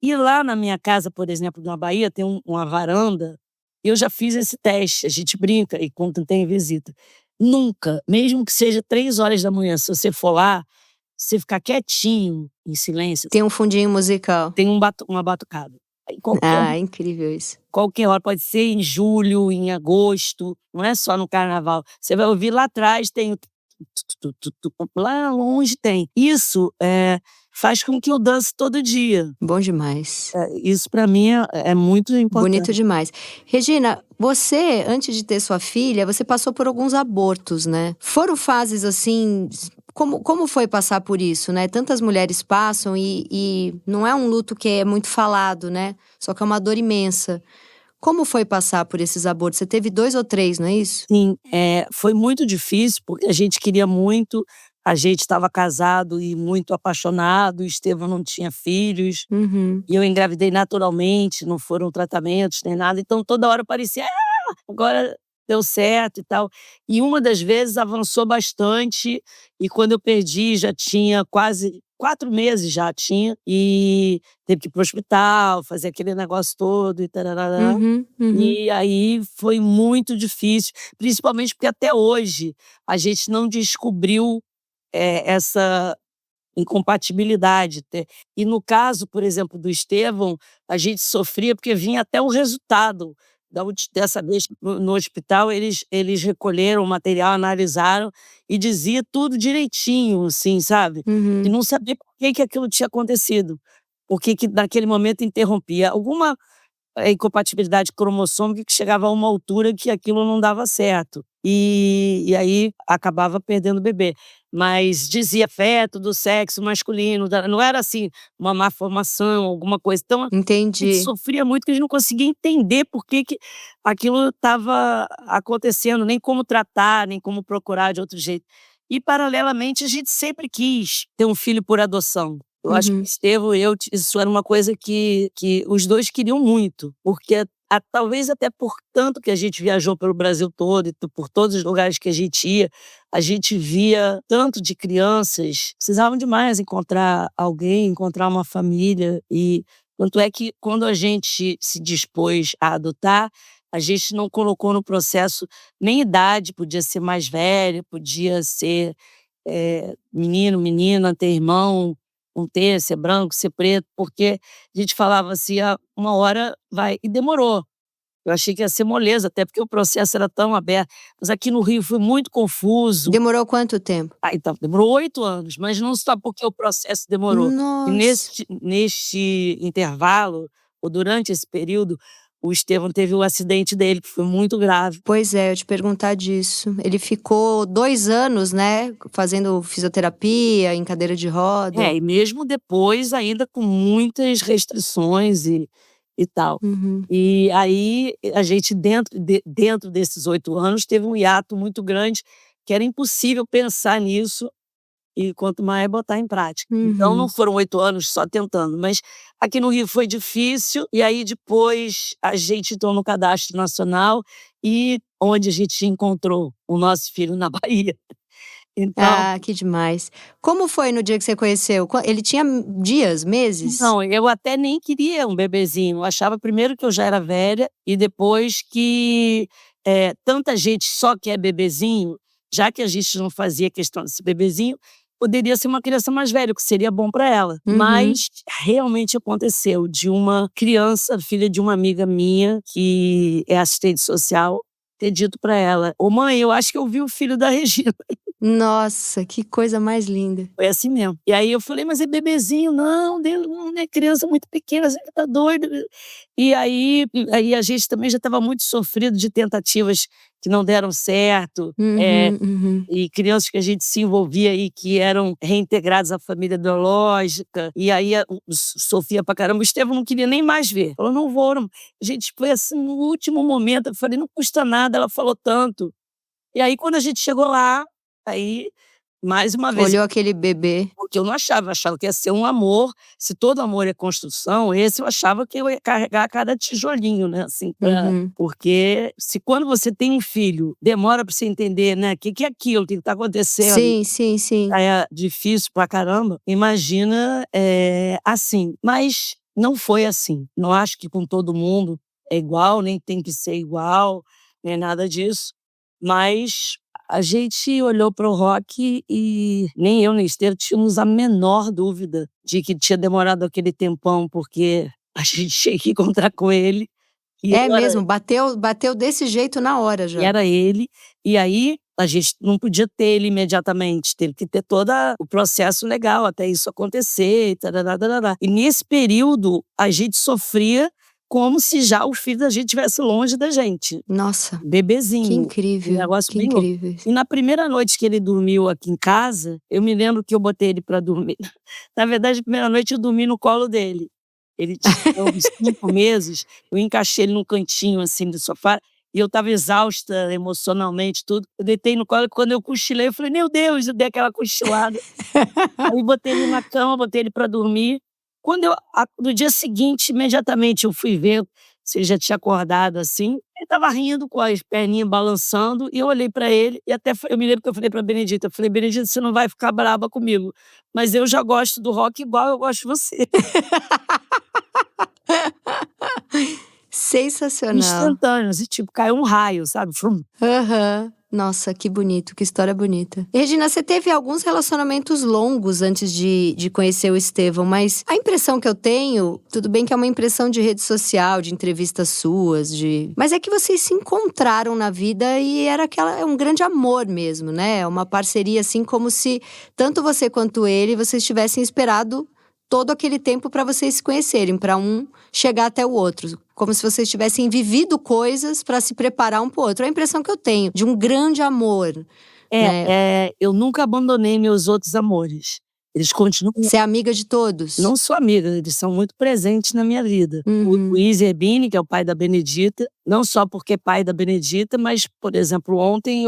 E lá na minha casa, por exemplo, na Bahia, tem uma varanda, eu já fiz esse teste, a gente brinca e quando tem visita. Nunca, mesmo que seja 3 horas da manhã, se você for lá, você ficar quietinho, em silêncio, Tem um fundinho musical. tem uma batucada. Aí Ah, é incrível isso. qualquer hora, pode ser em julho, em agosto, não é só no carnaval. Você vai ouvir lá atrás, tem o lá longe tem. Isso, faz com que eu dance todo dia. Bom demais. Isso para mim é muito Bonito importante. demais. Regina, você, antes de ter sua filha, você passou por alguns abortos, né? Foram fases assim. Como foi passar por isso, né? Tantas mulheres passam e não é um luto que é muito falado, né? Só que é uma dor imensa. Como foi passar por esses abortos? Você teve 2 ou 3, não é isso? Sim, foi muito difícil, porque a gente queria muito, a gente estava casado e muito apaixonado, o Estevão não tinha filhos, Uhum. e eu engravidei naturalmente, não foram tratamentos nem nada, então toda hora parecia: "Ah, agora deu certo e tal". E uma das vezes avançou bastante, e quando eu perdi já tinha quase 4 meses já tinha, e teve que ir para o hospital, fazer aquele negócio todo e tárárá. Uhum, uhum. E aí foi muito difícil, principalmente porque até hoje a gente não descobriu, essa incompatibilidade. E no caso, por exemplo, do Estevão, a gente sofria porque vinha até o resultado. Dessa vez no hospital eles recolheram o material, analisaram e dizia tudo direitinho, assim, sabe. E Uhum. não sabia por que que aquilo tinha acontecido, por que que naquele momento interrompia. Alguma incompatibilidade cromossômica que chegava a uma altura que aquilo não dava certo. E aí acabava perdendo o bebê. Mas dizia feto do sexo masculino, não era assim, uma malformação, alguma coisa. Então, a gente Entendi. sofria muito que a gente não conseguia entender por que que aquilo estava acontecendo, nem como tratar, nem como procurar de outro jeito. E paralelamente a gente sempre quis ter um filho por adoção. Eu acho que o Uhum. Estevão e eu, isso era uma coisa que os 2 queriam muito, porque talvez até por tanto que a gente viajou pelo Brasil todo e por todos os lugares que a gente ia, a gente via tanto de crianças, precisavam demais encontrar alguém, encontrar uma família e tanto é que quando a gente se dispôs a adotar, a gente não colocou no processo nem idade, podia ser mais velho, podia ser, menino, menina, ter irmão, não ter, ser branco, ser preto, porque a gente falava assim: "Ah, uma hora vai", e demorou. Eu achei que ia ser moleza, até porque o processo era tão aberto, mas aqui no Rio foi muito confuso. Demorou quanto tempo? Então, demorou 8 anos, mas não só porque o processo demorou. E Nossa! neste intervalo, ou durante esse período, o Estevão teve o acidente dele, que foi muito grave. Pois é, eu ia te perguntar disso. Ele ficou 2 anos, né, fazendo fisioterapia, em cadeira de roda. E mesmo depois ainda com muitas restrições e tal. Uhum. E aí a gente dentro desses 8 anos teve um hiato muito grande, que era impossível pensar nisso e quanto mais botar em prática. Então não Uhum. foram 8 anos só tentando, mas aqui no Rio foi difícil, e aí depois a gente entrou no cadastro nacional e onde a gente encontrou o nosso filho na Bahia. Então Ah, que demais. Como foi no dia que você conheceu? Ele tinha dias, meses? não, eu até nem queria um bebezinho, eu achava primeiro que eu já era velha e depois que, tanta gente só quer bebezinho, já que a gente não fazia questão desse bebezinho, poderia ser uma criança mais velha, o que seria bom para ela. Uhum. Mas realmente aconteceu de uma criança, filha de uma amiga minha, que é assistente social, ter dito para ela: "Ô mãe, eu acho que eu vi o filho da Regina". Nossa, que coisa mais linda. Foi assim mesmo. E aí eu falei: "Mas é bebezinho". "Não, Deus, não é criança muito pequena, você tá doido". E aí a gente também já estava muito sofrido de tentativas que não deram certo, Uhum, uhum. e crianças que a gente se envolvia e que eram reintegradas à família biológica, e aí sofria pra caramba. O Estevão não queria nem mais ver. Falou: "Não vou, não". A gente foi assim no último momento, eu falei: "Não custa nada", ela falou tanto. E aí quando a gente chegou lá, aí mais uma vez, Olhou aquele bebê. porque eu não achava, eu achava que ia ser um amor. Se todo amor é construção, esse eu achava que eu ia carregar cada tijolinho, né, assim, Uhum. porque se quando você tem um filho, demora para você entender, né, que é aquilo, o que tá acontecendo, Sim, sim, sim. é difícil pra caramba, imagina, assim. Mas não foi assim. Não acho que com todo mundo é igual, nem tem que ser igual, nem nada disso. Mas a gente olhou para o Rock e nem eu nem Esteiro tínhamos a menor dúvida de que tinha demorado aquele tempão, porque a gente tinha que encontrar com ele, e É era mesmo, bateu desse jeito na hora e já. era ele. E aí a gente não podia ter ele imediatamente, teve que ter toda o processo legal até isso acontecer e tarará tarará. E nesse período a gente sofria como se já o filho da gente estivesse longe da gente, Nossa, que bebezinho, um incrível, negócio que bem louco. incrível. E na primeira noite que ele dormiu aqui em casa, eu me lembro que eu botei ele para dormir. Na verdade, a primeira noite eu dormi no colo dele. Ele tinha uns 5 meses, eu encaixei ele num cantinho, assim, do sofá, e eu estava exausta emocionalmente, tudo. Eu deitei no colo e quando eu cochilei, eu falei: "Meu Deus", eu dei aquela cochilada. Aí botei ele na cama, botei ele para dormir. Quando no dia seguinte, imediatamente eu fui ver se ele já tinha acordado, assim, ele estava rindo com as perninhas balançando e eu olhei para ele e até eu me lembro que eu falei para Benedita, eu falei: "Benedita, você não vai ficar braba comigo, mas eu já gosto do Rock igual eu gosto de você". Sensacional. Instantâneo, assim, tipo, caiu um raio, sabe, frum. Aham. Nossa, que bonito, que história bonita. E, Regina, você teve alguns relacionamentos longos antes de conhecer o Estevão, mas a impressão que eu tenho, tudo bem que é uma impressão de rede social, de entrevistas suas, mas é que vocês se encontraram na vida e era é um grande amor mesmo, né? Uma parceria assim como se tanto você quanto ele, vocês tivessem esperado todo aquele tempo para vocês se conhecerem, para um chegar até o outro. Como se vocês tivessem vivido coisas para se preparar um para o outro. É a impressão que eu tenho, de um grande amor, né? Eu nunca abandonei meus outros amores. Eles continuam. Ser amiga de todos. Não sou amiga, eles são muito presentes na minha vida. O Uhum. Izzy Herbini, que é o pai da Benedita, não só porque é pai da Benedita, mas, por exemplo, ontem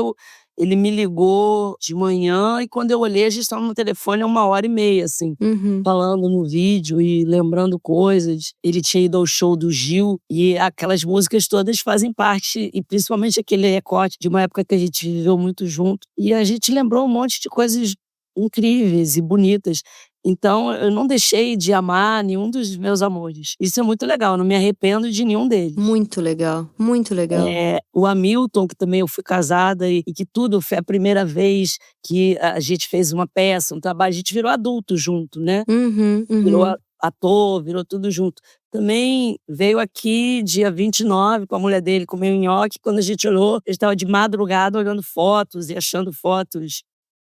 ele me ligou de manhã e quando eu olhei a gente estava no telefone há 1h30, assim, Uhum. falando no vídeo e lembrando coisas. Ele tinha ido ao show do Gil e aquelas músicas todas fazem parte, e principalmente aquele recorte de uma época que a gente viveu muito junto. E a gente lembrou um monte de coisas incríveis e bonitas. Então eu não deixei de amar nenhum dos meus amores. Isso é muito legal, não me arrependo de nenhum deles. Muito legal, muito legal. O Hamilton, que também eu fui casada e que tudo foi a primeira vez que a gente fez uma peça, um trabalho, a gente virou adulto junto, né. Uhum, Virou uhum. ator, virou tudo junto. Também veio aqui dia 29 com a mulher dele comer nhoque, quando a gente olhou, ele estava de madrugada olhando fotos e achando fotos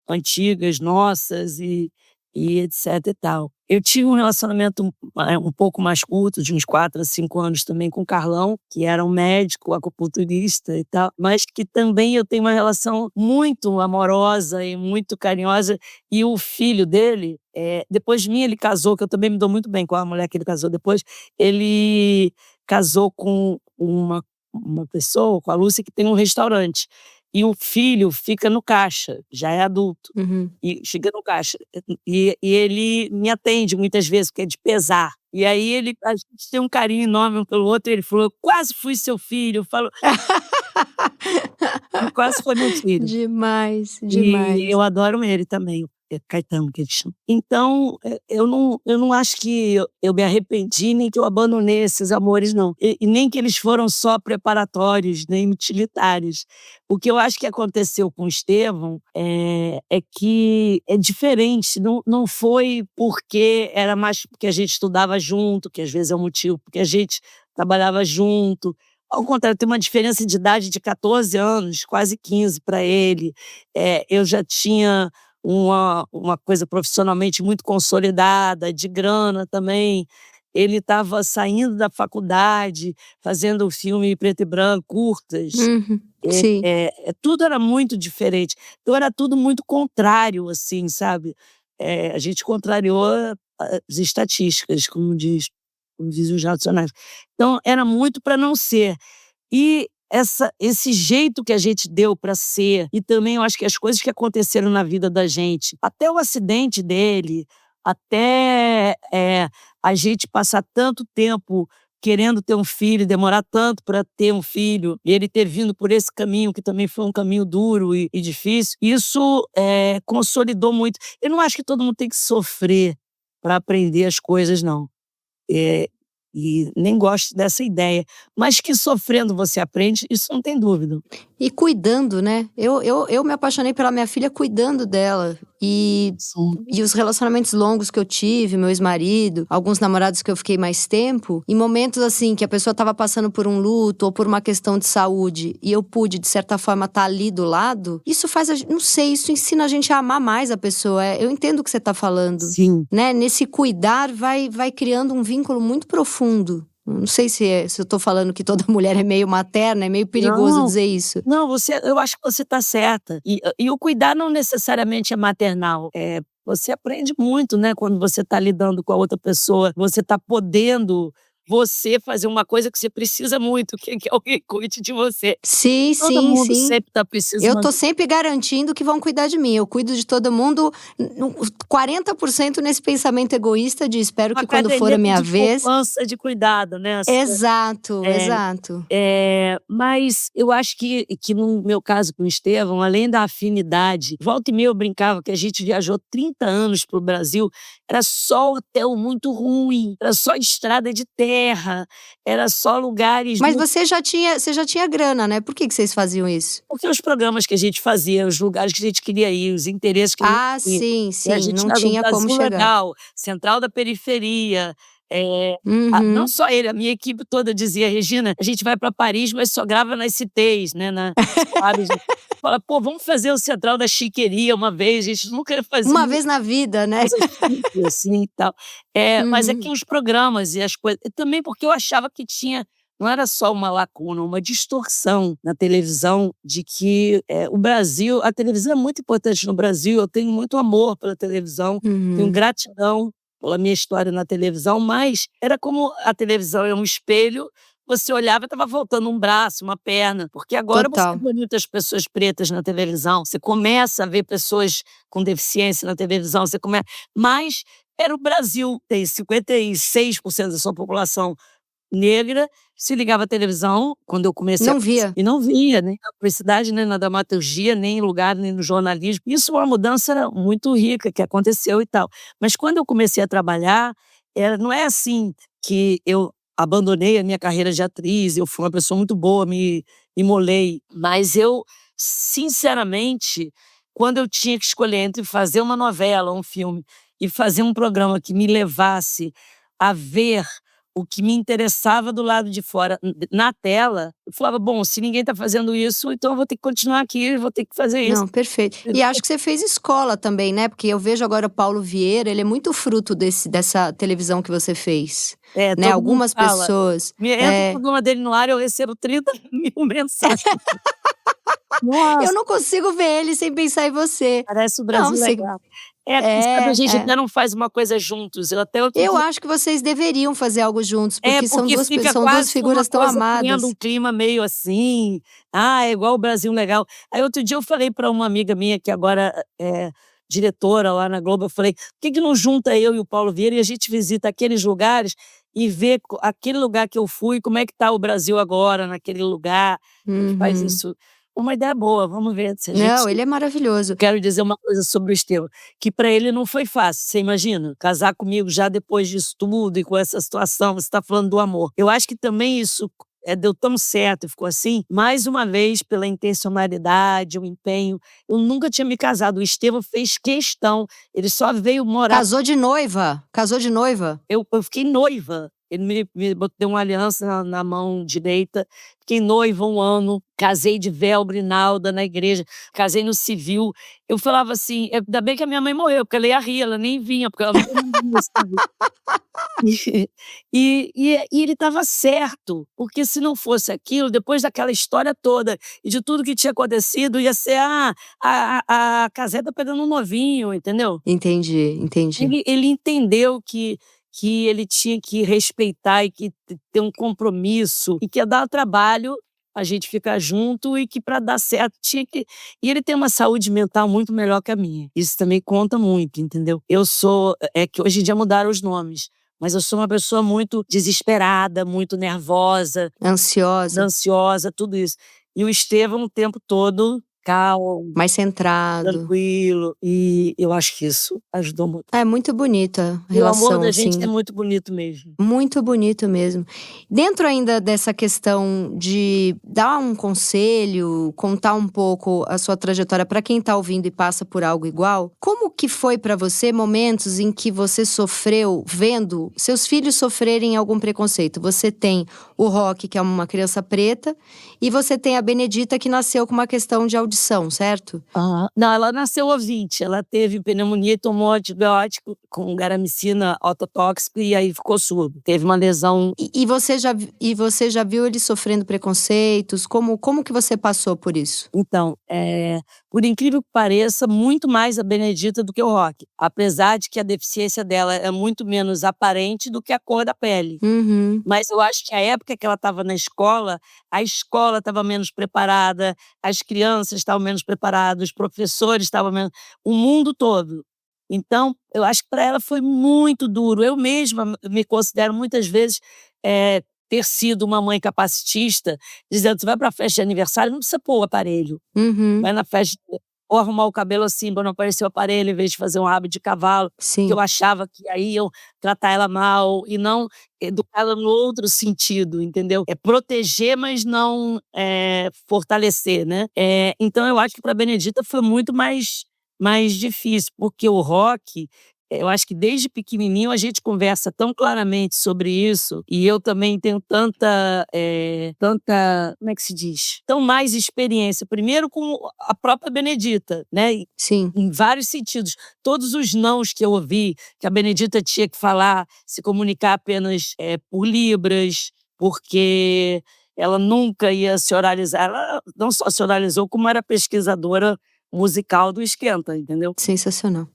antigas nossas e etc e tal. Eu tive um relacionamento, um pouco mais curto, de uns 4 a 5 anos também com o Carlão, que era um médico acupunturista e tal, mas que também eu tenho uma relação muito amorosa e muito carinhosa. E o filho dele, depois de mim ele casou, que eu também me dou muito bem com a mulher que ele casou depois, ele casou com uma pessoa, com a Lúcia, que tem um restaurante. E o filho fica no caixa, já é adulto, Uhum. e fica no caixa. E ele me atende muitas vezes, porque é de pesar. E aí a gente tem um carinho enorme um pelo outro, e ele falou: "Eu quase fui seu filho", eu falo: "Ele quase foi meu filho". Demais, E demais. eu adoro ele também, Caetano que ele chama. Então, eu não acho que eu me arrependi, nem que eu abandonei esses amores não, e nem que eles foram só preparatórios, nem utilitários. O que eu acho que aconteceu com o Estevão, é que é diferente, não foi porque era mais porque a gente estudava junto, que às vezes é um motivo, porque a gente trabalhava junto. Ao contrário, tem uma diferença de idade de 14 anos, quase 15 para ele. Eu já tinha uma coisa profissionalmente muito consolidada, de grana também. Ele estava saindo da faculdade, fazendo filme em preto e branco, curtas. Uhum. Sim. Tudo era muito diferente. Então era tudo muito contrário, assim, sabe. A gente contrariou as estatísticas, como diz os racionais. Então era muito para não ser. E esse jeito que a gente deu para ser, e também eu acho que as coisas que aconteceram na vida da gente, até o acidente dele, até a gente passar tanto tempo querendo ter um filho, demorar tanto para ter um filho, e ele ter vindo por esse caminho, que também foi um caminho duro e difícil, isso consolidou muito. Eu não acho que todo mundo tem que sofrer para aprender as coisas, não. Eh, e nem gosto dessa ideia. Mas que sofrendo você aprende, isso não tem dúvida. E cuidando, né? Eu me apaixonei pela minha filha cuidando dela. Sim. E os relacionamentos longos que eu tive, meu ex-marido, alguns namorados que eu fiquei mais tempo, em momentos assim que a pessoa estava passando por um luto ou por uma questão de saúde e eu pude, de certa forma, estar ali do lado, isso faz, não sei, isso ensina a gente a amar mais a pessoa. Eu entendo o que você está falando. Sim. Né? Nesse cuidar vai criando um vínculo muito profundo. Não sei se eu tô falando que toda mulher é meio materna, é meio perigoso dizer isso. Não, eu acho que você está certa. E o cuidar não necessariamente é maternal. Você aprende muito, né, quando você está lidando com a outra pessoa. Você está podendo fazer uma coisa que você precisa muito, que alguém cuide de você. Sim, Todo sim, mundo sim. sempre está Eu precisando. tô sempre garantindo que vão cuidar de mim. Eu cuido de todo mundo, 40% nesse pensamento egoísta de espero que quando for a minha vez. Poupança de cuidado, né? Exato, exato. Mas eu acho que no meu caso com o Estevão, além da afinidade, volta e meia eu brincava que a gente viajou 30 anos para o Brasil, era só hotel muito ruim, era só estrada de terra, era só lugares Mas muito... você já tinha grana, né? Por que vocês faziam isso? Porque os programas que a gente fazia, os lugares que a gente queria ir, os interesses que a gente Ah, tinha. sim, E a sim, gente não era do tinha como Brasil chegar. Legal, Central da Periferia. Não Uhum. só ele, a minha equipe toda dizia: Regina, a gente vai para Paris, mas só grava nas cités, né? Fala, pô, vamos fazer o Central da Chiqueria uma vez, a gente nunca fazia Uma vez na vida, né? coisa chique assim e tal. Mas é que Uhum. os programas e as coisas. E também porque eu achava que tinha. Não era só uma lacuna, uma distorção na televisão de que o Brasil, a televisão é muito importante no Brasil, eu tenho muito amor pela televisão, tenho Uhum. gratidão pela minha história na televisão, mas era como a televisão é um espelho, você olhava e estava faltando um braço, uma perna, porque agora você Total. vê muitas pessoas pretas na televisão, você começa a ver pessoas com deficiência na televisão, mas era o Brasil, tem 56% da sua população negra, se ligava à televisão, quando eu comecei Não via. e não via, nem na publicidade, nem na dramaturgia, nem em lugar, nem no jornalismo. Isso é uma mudança muito rica que aconteceu e tal. Mas quando eu comecei a trabalhar, não é assim que eu abandonei a minha carreira de atriz, eu fui uma pessoa muito boa, me imolei, mas eu, sinceramente, quando eu tinha que escolher entre fazer uma novela, um filme, e fazer um programa que me levasse a ver o que me interessava do lado de fora, na tela, eu falava: "Bom, se ninguém está fazendo isso, então eu vou ter que continuar aqui, vou ter que fazer isso". Não, perfeito. E acho que você fez escola também, né? Porque eu vejo agora o Paulo Vieira, ele é muito fruto dessa televisão que você fez, né? Todo mundo Algumas fala. pessoas. Entra o programa dele no ar, eu recebo 30.000 mensagens. Eu Nossa, não consigo ver ele sem pensar em você. parece o Não, Brasil você. legal. Quem sabe a gente É. até não faz uma coisa juntos. Eu até outro Eu dia acho que vocês deveriam fazer algo juntos, porque porque fica são duas quase que uma figuras tão coisa criando amadas. um clima meio assim, é igual o Brasil legal. Aí outro dia eu falei para uma amiga minha que agora é diretora lá na Globo, eu falei: "Por que não junta eu e o Paulo Vieira e a gente visita aqueles lugares e vê aquele lugar que eu fui, como é que está o Brasil agora naquele lugar?" E faz Uhum. isso. Uma ideia boa, vamos ver se a gente... Não, ele é maravilhoso. Quero dizer uma coisa sobre o Estevão, que para ele não foi fácil, você imagina? Casar comigo já depois disso tudo e com essa situação, você está falando do amor. Eu acho que também isso deu tão certo e ficou assim, mais uma vez pela intencionalidade, o empenho. Eu nunca tinha me casado, o Estevão fez questão, ele só veio morar... Casou de noiva? Casou de noiva? Eu fiquei noiva. Ele deu uma aliança na mão direita, fiquei noiva 1 ano, casei de véu, grinalda na igreja, casei no civil. Eu falava assim, ainda bem que a minha mãe morreu, porque ela ia rir, ela nem vinha, porque ela não vinha civil. E ele estava certo, porque se não fosse aquilo, depois daquela história toda e de tudo que tinha acontecido, ia ser a caseta pegando um novinho, entendeu? Entendi, entendi. Ele entendeu que ele tinha que respeitar e que ter um compromisso e que ia dar trabalho a gente ficar junto e que para dar certo tinha que... E ele tem uma saúde mental muito melhor que a minha. Isso também conta muito, entendeu? Eu sou... É que hoje em dia mudaram os nomes, mas eu sou uma pessoa muito desesperada, muito nervosa, Ansiosa, ansiosa, tudo isso. E o Estevão o tempo todo calmo, mais centrado. tranquilo. E eu acho que isso ajudou muito. É muito bonita a E o amor relação, da gente assim. é muito bonito mesmo. Muito bonito mesmo. Dentro ainda dessa questão de dar um conselho, contar um pouco a sua trajetória para quem está ouvindo e passa por algo igual, como que foi para você momentos em que você sofreu vendo seus filhos sofrerem algum preconceito? Você tem o Rock, que é uma criança preta, e você tem a Benedita, que nasceu com uma questão de audição, certo? Não, ela nasceu ouvinte. Ela teve pneumonia e tomou antibiótico com garamicina ototóxico e aí ficou surdo. Teve uma lesão. E você já viu ele sofrendo preconceitos? Como que você passou por isso? Então, por incrível que pareça, muito mais a Benedita do que o Rock. Apesar de que a deficiência dela é muito menos aparente do que a cor da pele. Uhum. Mas eu acho que a época que ela estava na escola, a escola estava menos preparada, as crianças estavam menos preparadas, os professores estavam menos... O mundo todo. Então, eu acho que para ela foi muito duro. Eu mesma me considero muitas vezes ter sido uma mãe capacitista, dizendo: você vai para a festa de aniversário, não precisa pôr o aparelho. Uhum. Vai na festa, ou arrumar o cabelo assim, para não aparecer o aparelho, em vez de fazer um rabo de cavalo. Sim. Que eu achava que aí iam tratar ela mal e não educá-la no outro sentido, entendeu? É proteger, mas não fortalecer, né? Então eu acho que para a Benedita foi muito mais difícil, porque o Rock, eu acho que desde pequenininho a gente conversa tão claramente sobre isso, e eu também tenho tanta, como é que se diz? Tão mais experiência, primeiro com a própria Benedita, né? Sim. Em vários sentidos. Todos os nãos que eu ouvi, que a Benedita tinha que falar, se comunicar apenas por libras, porque ela nunca ia se oralizar. Ela não só se oralizou, como era pesquisadora musical do Esquenta, entendeu? Sensacional.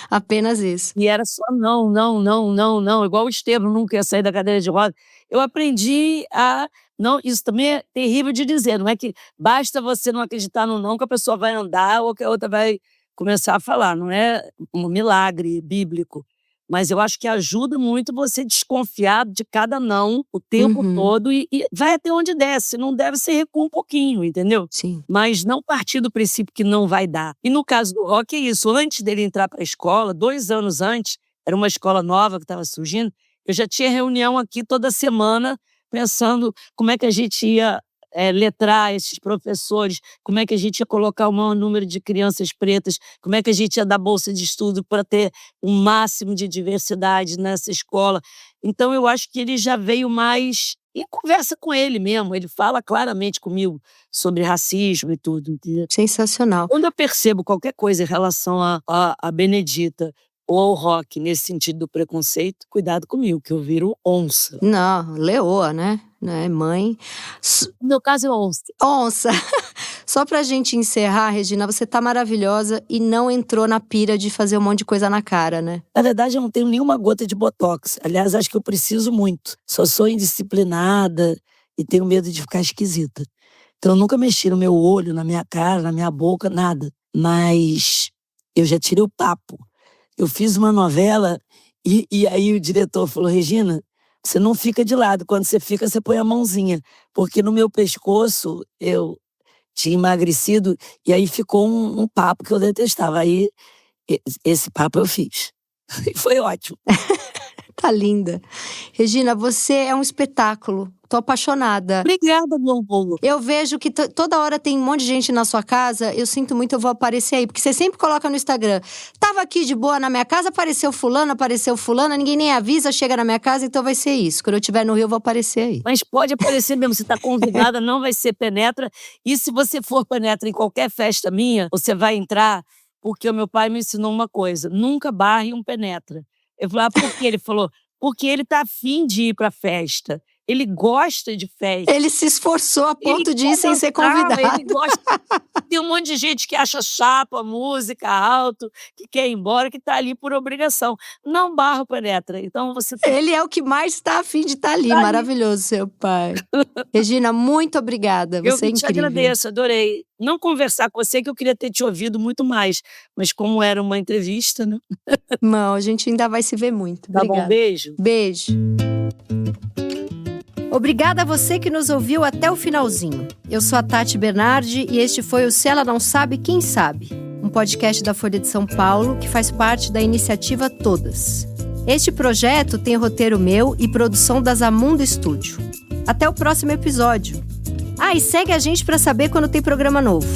Apenas isso. E era só não, não, não, não, não, igual o Estevão nunca ia sair da cadeira de roda. Eu aprendi a não... Isso também é terrível de dizer, não é que basta você não acreditar no não que a pessoa vai andar ou que a outra vai começar a falar, não é um milagre bíblico. Mas eu acho que ajuda muito você desconfiar de cada não o tempo todo e vai até onde desce. Se não deve, você recua um pouquinho, entendeu? Sim. Mas não partir do princípio que não vai dar. E no caso do Rock é isso. Antes dele entrar para a escola, 2 anos antes, era uma escola nova que estava surgindo, eu já tinha reunião aqui toda semana pensando como é que a gente ia letrar esses professores, como é que a gente ia colocar o maior número de crianças pretas, como é que a gente ia dar bolsa de estudo para ter o máximo de diversidade nessa escola. Então eu acho que ele já veio mais... E conversa com ele mesmo, ele fala claramente comigo sobre racismo e tudo, entendeu? Sensacional. Quando eu percebo qualquer coisa em relação a Benedita ou ao Rock, nesse sentido do preconceito, cuidado comigo, que eu viro onça. Não, leoa, né? Mãe. No meu caso é onça. Onça. Só pra gente encerrar, Regina, você tá maravilhosa e não entrou na pira de fazer um monte de coisa na cara, né? Na verdade, eu não tenho nenhuma gota de botox. Aliás, acho que eu preciso muito. Só sou indisciplinada e tenho medo de ficar esquisita. Então, eu nunca mexi no meu olho, na minha cara, na minha boca, nada. Mas eu já tirei o papo. Eu fiz uma novela e aí o diretor falou: Regina, você não fica de lado. Quando você fica, você põe a mãozinha. Porque no meu pescoço, eu tinha emagrecido e aí ficou um papo que eu detestava. Aí, esse papo eu fiz. E foi ótimo. Tá linda. Regina, você é um espetáculo. Tô apaixonada. Obrigada, meu povo. Eu vejo que toda hora tem um monte de gente na sua casa. Eu sinto muito, eu vou aparecer aí. Porque você sempre coloca no Instagram. Tava aqui de boa na minha casa, apareceu fulana, ninguém nem avisa, chega na minha casa, então vai ser isso. Quando eu estiver no Rio, eu vou aparecer aí. Mas pode aparecer mesmo, você tá convidada, não vai ser penetra. E se você for penetra em qualquer festa minha, você vai entrar, porque o meu pai me ensinou uma coisa: nunca barre um penetra. Eu falei: por quê? Ele falou: porque ele tá afim de ir pra festa. Ele gosta de festa. Ele se esforçou a ponto de ir sem ser convidado. Ele gosta. Tem um monte de gente que acha chato a música alto, que quer ir embora, que está ali por obrigação. Não barra penetra. Então você tem... Ele é o que mais está a fim de estar ali. Maravilhoso, seu pai. Regina, muito obrigada. Você é incrível. Eu te agradeço, adorei. Não conversar com você, que eu queria ter te ouvido muito mais. Mas como era uma entrevista, né? Não, a gente ainda vai se ver muito. Obrigada. Tá bom, beijo. Beijo. Obrigada a você que nos ouviu até o finalzinho. Eu sou a Tati Bernardi e este foi o Se Ela Não Sabe, Quem Sabe? Um podcast da Folha de São Paulo que faz parte da iniciativa Todas. Este projeto tem roteiro meu e produção da Zamundo Estúdio. Até o próximo episódio. E segue a gente para saber quando tem programa novo.